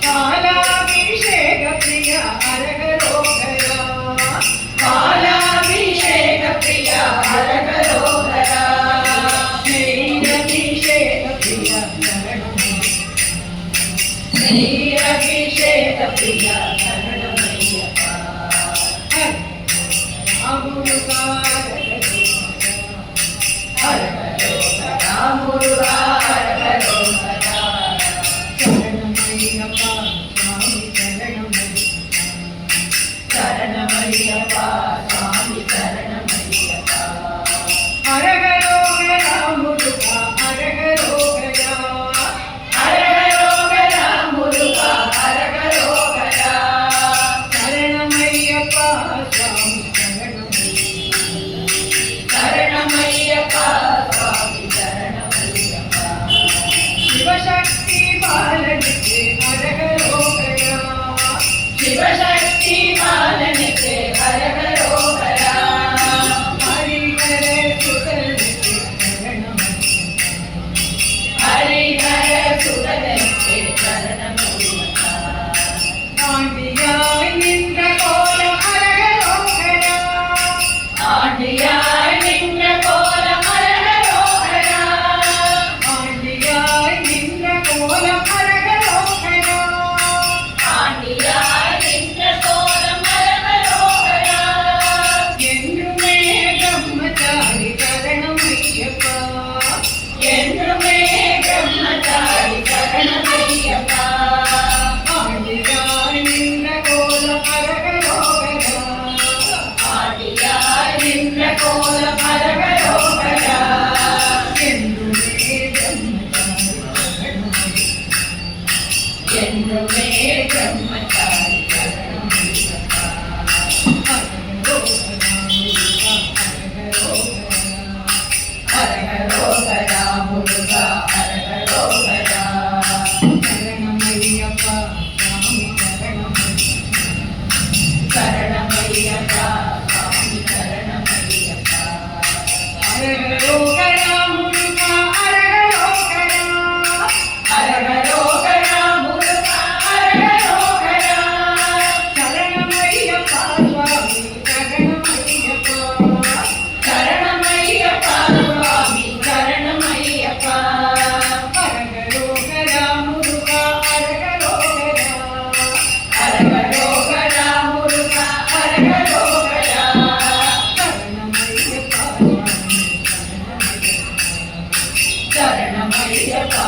பாலாபிஷேக பிரியா அரகரோகரா பாலாபிஷேக பிரியா அரகரோகரா நீரபிஷேக பிரியா நீரபிஷேக பிரியா சரணமையப்பா சரணமையப்பா சுவாமி சரணமையப்பா அரகரோகரா முருகா அரகரோகரா அரகரோகரா முருகா அரகரோகரா சரணமையப்பா சுவாமி சரணமையப்பா சுவாமி சரணமையப்பா சிவசக்தி பாலனுக்கு அரகரோகரா சிவசக்தி பாலனுக்கு அரகரோகரா ஹரிஹர சுதனுக்கு ஹரிஹர சுதனுக்கு சரணமையப்பா ஆண்டியாய் நின்ற கோலம் அரகரோகரா ஆண்டியாய் நின்ற கோலம் அரகரோகரா ஆண்டியாய் நின்ற கோலம் அரகரோகரா ஆண்டியாய் நின்ற கோலம் அரகரோகரா என்றுமே பிரம்மச்சாரி சரணமையப்பா என்றுமே பிரம்மச்சாரி சரணமையப்பா ஆண்டியாய் நின்ற கோலம் அரகரோகரா ஆண்டியாய் நின்ற கோலம் அரகரோகரா என்றுமே பிரம்மச்சாரி சரணமையப்பா அரகரோகரா முருகா அரகரோகரா சரணமையப்பா சுவாமி சரணமையப்பா சுவாமி சரணமையப்பா அரகரோகரா முருகா அரகரோகரா அரகரோகரா முருகா அரகரோகரா சரணமையப்பா சுவாமி சரணமையப்பா சரணமையப்பா சுவாமி சரணமையப்பா அரகரோகரா முருகா அரகரோகரா அரகரோகரா முருகா அரகரோகரா சரணமையப்பா சுவாமி சரணமையப்பா